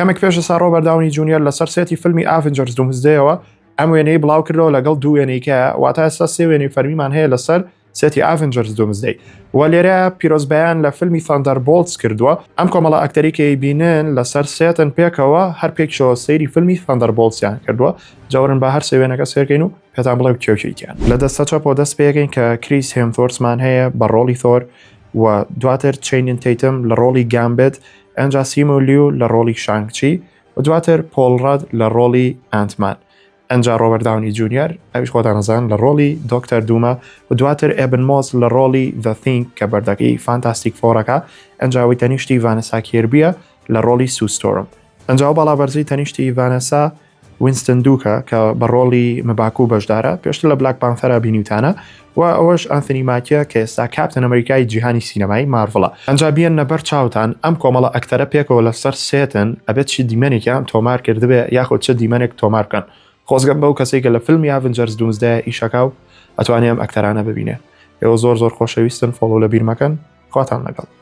کەمێک پێش ئێستا ڕۆبەرت داونی جونیۆر لەسەر سێتی فیلمی Avengers Doomsdayەوە ئەم وێنەی بڵاو کردەوە لەگەڵ دوو وێنەیەکە، واتە ئێستا سێ وێنەی فەرمیمان هەیە لەسەر سێتی Avengers Doomsday. و لێرە پیرۆزبەیان لە فیلمی Thunderbolts کردووە. ئەم کۆمەڵە ئەکتەری کە بینن لەسەر سێتن پێکەوە هەر پێکشەوە سەیری فیلمی Thunderboltsیان کردووە. جاورن بە هەر سێ وێنەکە سێرکەین و پێتان بڵێ کێکیان. لە دەستە چەپەوە دەست پێکەین کە کریس هێمثۆرسمان هەیە بە ڕۆڵی ثۆر و دواتر چینین تەیتم لە ڕۆڵی گامبێت، ئەنجا سیمو لیو لە ڕۆڵی شانگچی و دواتر پۆڵ ڕاد لە ڕۆڵی ئانتمان. ئەنجا ڕۆبەرت داونی جونیۆر ئەویش خۆتان نەزان لە ڕۆڵی دۆکتەر دوومە و دواتر ئێبن مۆز لە ڕۆڵی The Thing کە بەردەکەی فانتاستیک فۆرەکە، ئەنجاوی تەنیشتی ڤانەسا کێربیە لە ڕۆڵی سوستۆرم. ئەنجاو بەڵابەرزی تەنیشتی ڤانەسا وینستن دووکە کە بە ڕۆڵی مباکوو بەشدارە، پێشتر لە بلاک پانتەرە بینیوتانە و ئەوەش ئەنتۆنی ماکیە کە ئێستا کاپتن ئەمریکای جیهانی سینەمای مارڤڵە. ئەنجا بیەنە بەر چاوتان ئەم کۆمەڵە ئەکتەرە پێکەوە لەسەر سێتن ئەبێت چی دیمەنێکیان تۆمار کردبێ یاخۆ چه دیمەنێک تۆمار بکەن. خۆزگەم بەو کەسێک کە لە فیلمی Avengers Doomsday ئیشەکە و ئەتوانێ ئەم ئەکتەرانە ببینێ. ئێوە زۆر خۆشەویستن، فۆڵۆ لە بیر مەکەن. خواتان لەگەڵ.